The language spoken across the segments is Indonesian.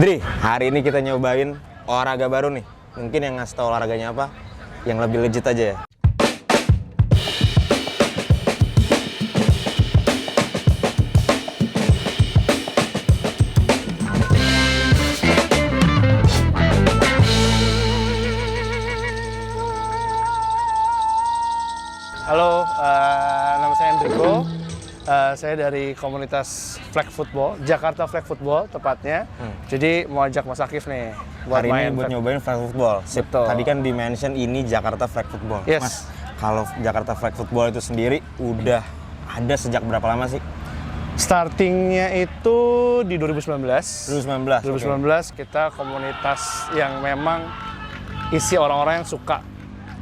Dri, hari ini kita nyobain olahraga baru nih. Mungkin yang ngasih tau olahraganya apa, yang lebih legit aja ya. Halo, nama saya Enrico. Saya dari komunitas Flag Football, Jakarta Flag Football tepatnya. Jadi mau ajak Mas Akif nih buat Hari main ini buat nyobain flag football. Sip. Betul. Tadi kan di-mention ini Jakarta Flag Football. Yes. Mas, kalau Jakarta Flag Football itu sendiri udah ada sejak berapa lama sih? Startingnya itu di 2019. 2019. 2019 kita komunitas yang memang isi orang-orang yang suka.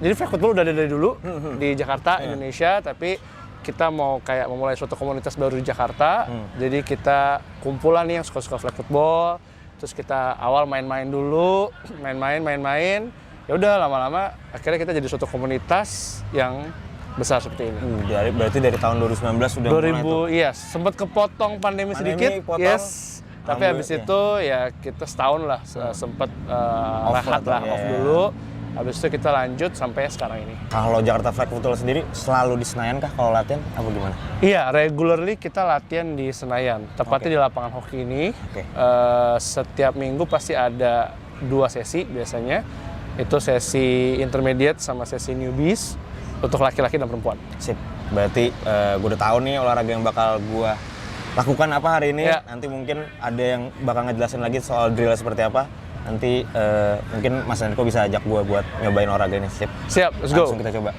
Jadi flag football udah ada dari dulu di Jakarta, Indonesia, tapi kita mau kayak memulai suatu komunitas baru di Jakarta. Jadi kita kumpulan nih yang suka-suka flag football. Terus kita awal main-main dulu, main-main. Ya udah lama-lama akhirnya kita jadi suatu komunitas yang besar seperti ini. Berarti dari tahun 2019 sudah mulai tuh. Iya, sempat kepotong pandemi sedikit. Potong. Yes. Tapi habis itu ya kita setahun lah sempat rehat lah, off dulu. Habis itu kita lanjut sampai sekarang ini. Kalau Jakarta Flag Football sendiri selalu di Senayan kah kalau latihan apa gimana? Iya, regularly kita latihan di Senayan, tepatnya di lapangan hoki ini. Setiap minggu pasti ada 2 sesi biasanya. Itu sesi intermediate sama sesi newbies untuk laki-laki dan perempuan. Sip. Berarti gue udah tahu nih olahraga yang bakal gue lakukan apa hari ini. Ya. Nanti mungkin ada yang bakal ngejelasin lagi soal drill seperti apa. Nanti mungkin Mas Enrico bisa ajak gue buat nyobain olahraga ini. Sip. Siap, let's go. Langsung kita coba.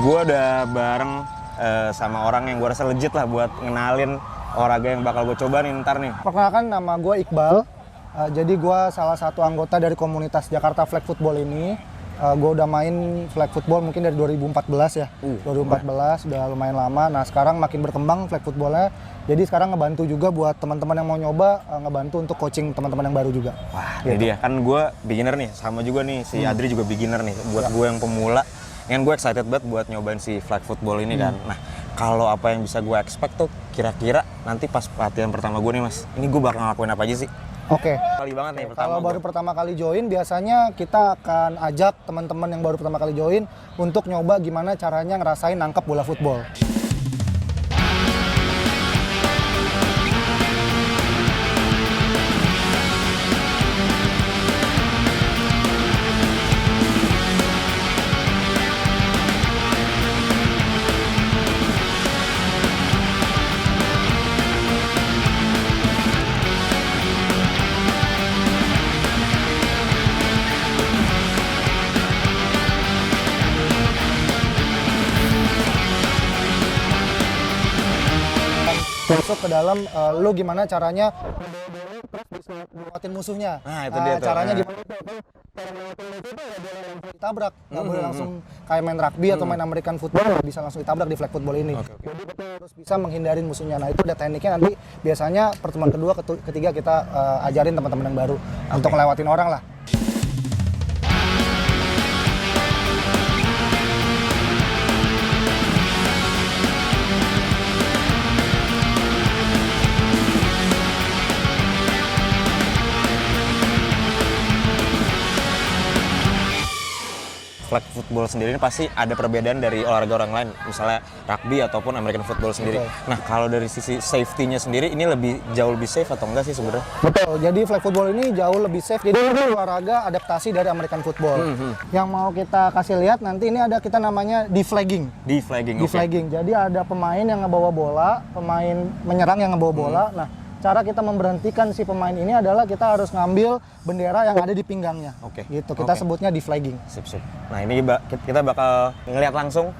Gue udah bareng sama orang yang gue rasa legit lah buat ngenalin olahraga yang bakal gue coba nih ntar nih. Perkenalkan, nama gue Iqbal. Jadi gue salah satu anggota dari komunitas Jakarta Flag Football ini. Gue udah main flag football mungkin dari 2014 ya. 2014 udah lumayan lama. Nah sekarang makin berkembang flag footballnya. Jadi sekarang ngebantu juga buat teman-teman yang mau nyoba, ngebantu untuk coaching teman-teman yang baru juga. Wah, ini dia. Kan gue beginner nih, sama juga nih si Adri juga beginner nih. Buat gue yang pemula, kan gue excited banget buat nyobain si flag football ini kan. Nah, kalau apa yang bisa gue expect tuh kira-kira nanti pas latihan pertama gue nih Mas, ini gue bakal ngelakuin apa aja sih? Oke. Kali banget nih pertama. Kalau baru pertama kali join, biasanya kita akan ajak teman-teman yang baru pertama kali join untuk nyoba gimana caranya ngerasain nangkep bola football. Masuk ke dalam, lu gimana caranya ngelewatin musuhnya. Nah, itu dia tuh. Caranya gimana? Ditabrak, nggak boleh langsung kayak main rugby atau main American football, nggak bisa langsung ditabrak di flag football ini. Jadi kita harus bisa menghindarin musuhnya. Nah itu udah tekniknya, nanti biasanya pertemuan kedua, ketiga kita ajarin teman-teman yang baru untuk ngelewatin orang lah. Flag football sendiri ini pasti ada perbedaan dari olahraga orang lain, misalnya rugby ataupun American football sendiri. Betul. Nah, kalau dari sisi safety-nya sendiri ini jauh lebih safe atau enggak sih sebenarnya? Betul, jadi flag football ini jauh lebih safe. Jadi ini olahraga adaptasi dari American football. Yang mau kita kasih lihat nanti ini ada kita namanya deflagging. Deflagging. Deflagging. Jadi ada pemain yang ngebawa bola, pemain menyerang yang ngebawa bola. Nah, cara kita memberhentikan si pemain ini adalah kita harus ngambil bendera yang ada di pinggangnya. Gitu. Kita sebutnya deflagging. Sip. Nah, ini kita bakal ngelihat langsung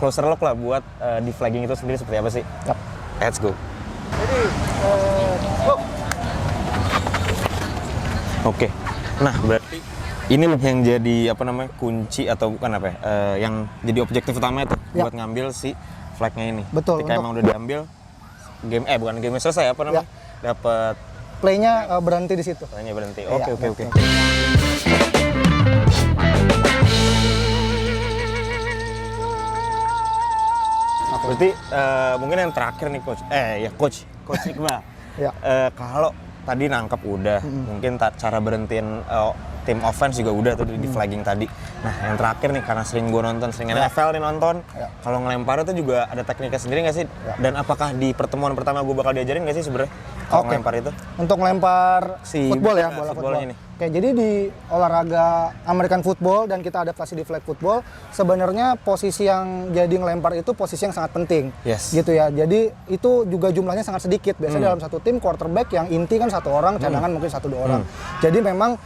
closer look lah buat deflagging itu sendiri seperti apa sih? Yap. Let's go. Jadi, go. Oke. Nah, berarti ini loh yang jadi kunci atau bukan yang jadi objektif utama itu buat ngambil si flagnya ini. Betul. Ketika emang udah diambil bukan game selesai dapat Playnya berhenti di situ. Playnya berhenti. Iya, Oke. Berarti mungkin yang terakhir nih coach. Coach Iqbal. Ya. Kalau tadi nangkep udah, mungkin cara berhentiin tim offense juga udah tuh di flagging tadi. Nah, yang terakhir nih karena sering gue nonton, sering NFL nih nonton. Kalau ngelempar itu juga ada tekniknya sendiri nggak sih? Dan apakah di pertemuan pertama gue bakal diajarin nggak sih sebenarnya kalau ngelempar itu? Untuk ngelempar football ya, bola football. ini. Oke, jadi di olahraga American football dan kita adaptasi di flag football, sebenarnya posisi yang jadi ngelempar itu posisi yang sangat penting. Yes. Gitu ya. Jadi itu juga jumlahnya sangat sedikit. Biasanya dalam satu tim quarterback yang inti kan 1 orang, cadangan mungkin 1-2 orang. Jadi memang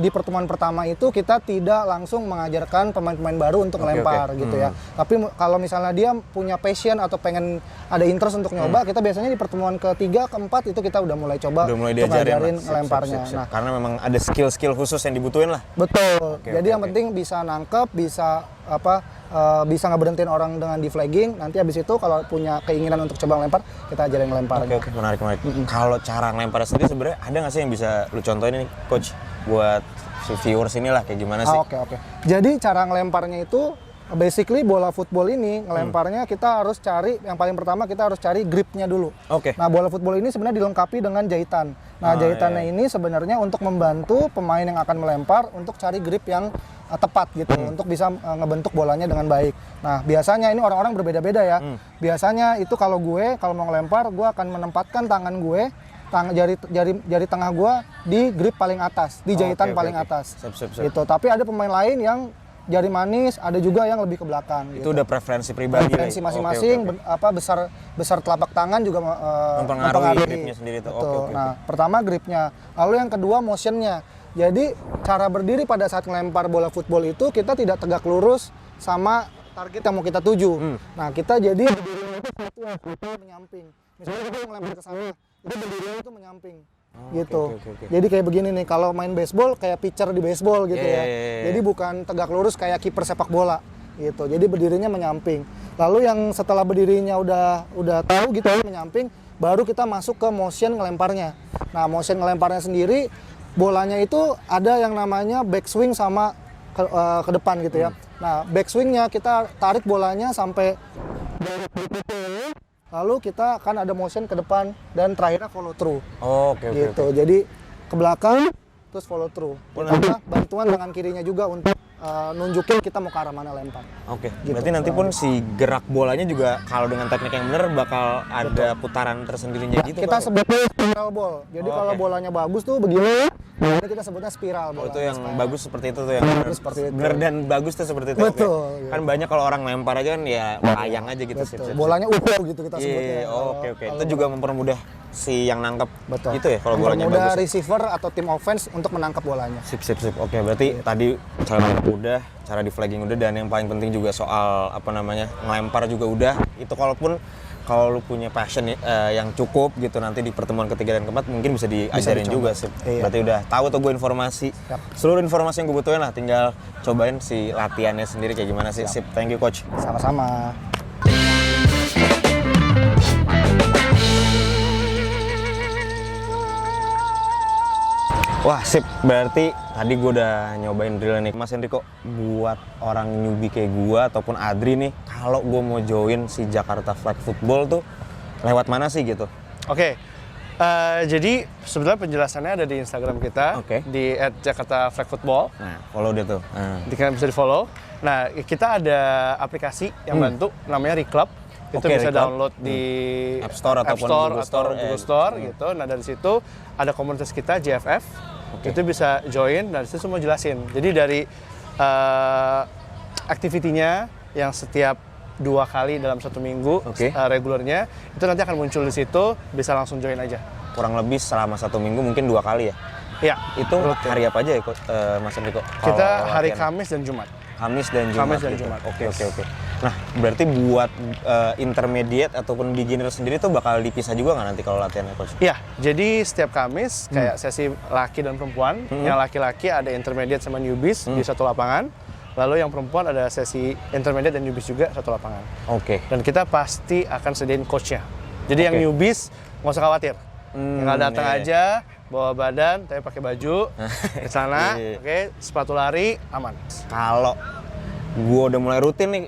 di pertemuan pertama itu kita tidak langsung mengajarkan pemain-pemain baru untuk ngelempar gitu ya. Tapi kalau misalnya dia punya passion atau pengen ada interest untuk nyoba, kita biasanya di pertemuan ketiga, keempat itu kita udah mulai coba Udah mulai untuk diajarin ngelemparnya. Sip. Nah, Karena memang ada skill-skill khusus yang dibutuhin lah. betul. Oke, Jadi oke, yang penting bisa nangkep, bisa bisa ngeberhentiin orang dengan di flagging. Nanti habis itu kalau punya keinginan untuk coba ngelempar, kita ajarin ngelemparnya. Oke, menarik. Kalau cara ngelempar sendiri sebenarnya ada nggak sih yang bisa lu contohin nih, coach, buat si viewers inilah kayak gimana sih? Oke. Jadi cara ngelemparnya itu basically bola football ini ngelemparnya kita harus cari, yang paling pertama kita harus cari gripnya dulu. Oke. Nah, bola football ini sebenarnya dilengkapi dengan jahitan. Nah, jahitannya ini sebenarnya untuk membantu pemain yang akan melempar untuk cari grip yang tepat gitu, untuk bisa ngebentuk bolanya dengan baik. Nah, biasanya ini orang-orang berbeda-beda ya. Biasanya itu kalau mau ngelempar, gue akan menempatkan tangan gue, jari tengah gue di grip paling atas, di jahitan paling atas. Siap. Gitu. Tapi ada pemain lain yang jari manis, ada juga yang lebih ke belakang. Itu gitu. udah preferensi pribadi. Preferensi masing-masing, besar telapak tangan juga mempengaruhi gripnya sendiri tuh. Betul. Oke. Nah, pertama gripnya, lalu yang kedua motionnya. Jadi cara berdiri pada saat ngelempar bola football itu kita tidak tegak lurus sama target yang mau kita tuju. Nah, kita jadi berdirinya itu satu menyamping. Misalnya kita ngelempar ke sana, itu berdirinya itu menyamping. Gitu. Oke. Jadi kayak begini nih, kalau main baseball kayak pitcher di baseball gitu ya. Jadi bukan tegak lurus kayak kiper sepak bola gitu. Jadi berdirinya menyamping. Lalu yang setelah berdirinya udah tahu gitu menyamping, baru kita masuk ke motion ngelemparnya. Nah, motion ngelemparnya sendiri bolanya itu ada yang namanya backswing sama ke depan gitu ya. Nah, backswingnya kita tarik bolanya sampai lalu kita akan ada motion ke depan dan terakhirnya follow through. Oke. Gitu. Jadi ke belakang terus follow through. Ditambah bantuan dengan kirinya juga untuk nunjukin kita mau ke arah mana lempar. Oke. Gitu. Berarti nanti pun si gerak bolanya juga kalau dengan teknik yang benar bakal ada putaran tersendirinya gitu. Kita Bang? sebutnya spiral ball. Jadi kalau bolanya bagus tuh begini, ini kita sebutnya spiral bola. Itu yang bagus seperti itu tuh yang seperti itu. bener dan bagus tuh seperti itu. Betul, Oke. iya. Kan banyak kalau orang lempar aja kan ya layang aja gitu. Betul. Bolanya UFO gitu kita sebutnya. Oke. Itu juga mempermudah si yang nangkep. Betul. Gitu ya kalau bolanya Mempermudah bagus. receiver atau tim offense untuk menangkap bolanya. Sip. Oke, berarti tadi cara nangkep udah, cara di flagging udah, dan yang paling penting juga soal ngelempar juga udah. Itu kalau lu punya passion yang cukup gitu, nanti di pertemuan ketiga dan keempat mungkin bisa diajarin juga sih. Iya. Berarti udah tahu tuh gue informasi. Seluruh informasi yang gue butuhin lah, tinggal cobain si latihannya sendiri kayak gimana sih. Sip. Thank you coach. Sama-sama. Wah sip, berarti tadi gue udah nyobain drill nih. Mas Enrico, buat orang newbie kayak gue ataupun Adri nih, kalau gue mau join si Jakarta Flag Football tuh lewat mana sih gitu? Oke. Jadi sebenarnya penjelasannya ada di Instagram kita, Oke. di @jakartaflagfootball. Nah, follow dia tuh. Bisa di-follow. Nah, kita ada aplikasi yang bantu namanya Reclub. Itu Oke, bisa Reclub. download di App Store ataupun Google Store, Google Store gitu. Nah, dari situ ada komunitas kita JFF. Itu bisa join dan itu semua jelasin. Jadi dari activity-nya yang setiap 2 kali dalam 1 minggu regulernya, itu nanti akan muncul di situ, bisa langsung join aja. Kurang lebih selama 1 minggu mungkin 2 kali ya? Iya. Itu hari apa aja ya Mas Enrico? Kita Kalau hari latihan? Kamis dan Jumat. Kamis dan Jumat. Kamis dan gitu. Jumat. Oke. Nah, berarti buat intermediate ataupun beginner sendiri tuh bakal dipisah juga nggak nanti kalau latihannya coach? Iya, jadi setiap Kamis kayak sesi laki dan perempuan. Yang laki-laki ada intermediate sama newbies di satu lapangan. Lalu yang perempuan ada sesi intermediate dan newbies juga satu lapangan. Oke. Dan kita pasti akan sediain coachnya. Jadi yang newbies nggak usah khawatir. Tinggal datang aja, bawa badan, tapi pakai baju, ke sana, sepatu lari, aman. Kalau gue udah mulai rutin nih,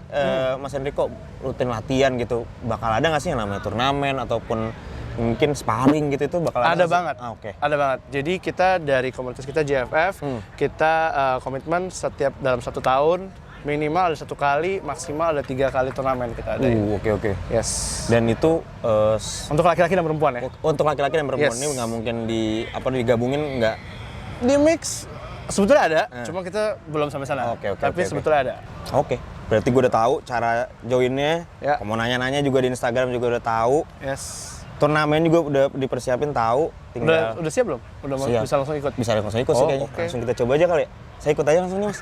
Mas Enrico, rutin latihan gitu, bakal ada nggak sih yang namanya turnamen ataupun mungkin sparring gitu, itu bakal ada Ada nggak sih? banget. Oke. Ada banget. Jadi kita dari komunitas kita JFF, kita komitmen setiap dalam 1 tahun minimal ada 1 kali, maksimal ada 3 kali turnamen kita ada. Oke. Yes. Dan itu Untuk laki-laki dan perempuan ya. untuk laki-laki dan perempuan Yes. ini nggak mungkin digabungin nggak? Di mix sebetulnya ada, cuma kita belum sampai sana. Oke. Tapi sebetulnya ada. Oke. Berarti gue udah tahu cara joinnya. Ya. Mau nanya-nanya juga di Instagram juga udah tahu. Yes. Turnamen juga udah dipersiapin tahu. Tinggal Udah siap belum? Udah mau Siap. bisa langsung ikut. bisa langsung ikut sih Oh, kayaknya. oke. Langsung kita coba aja kali ya. Saya ikut aja langsung nih, Mas.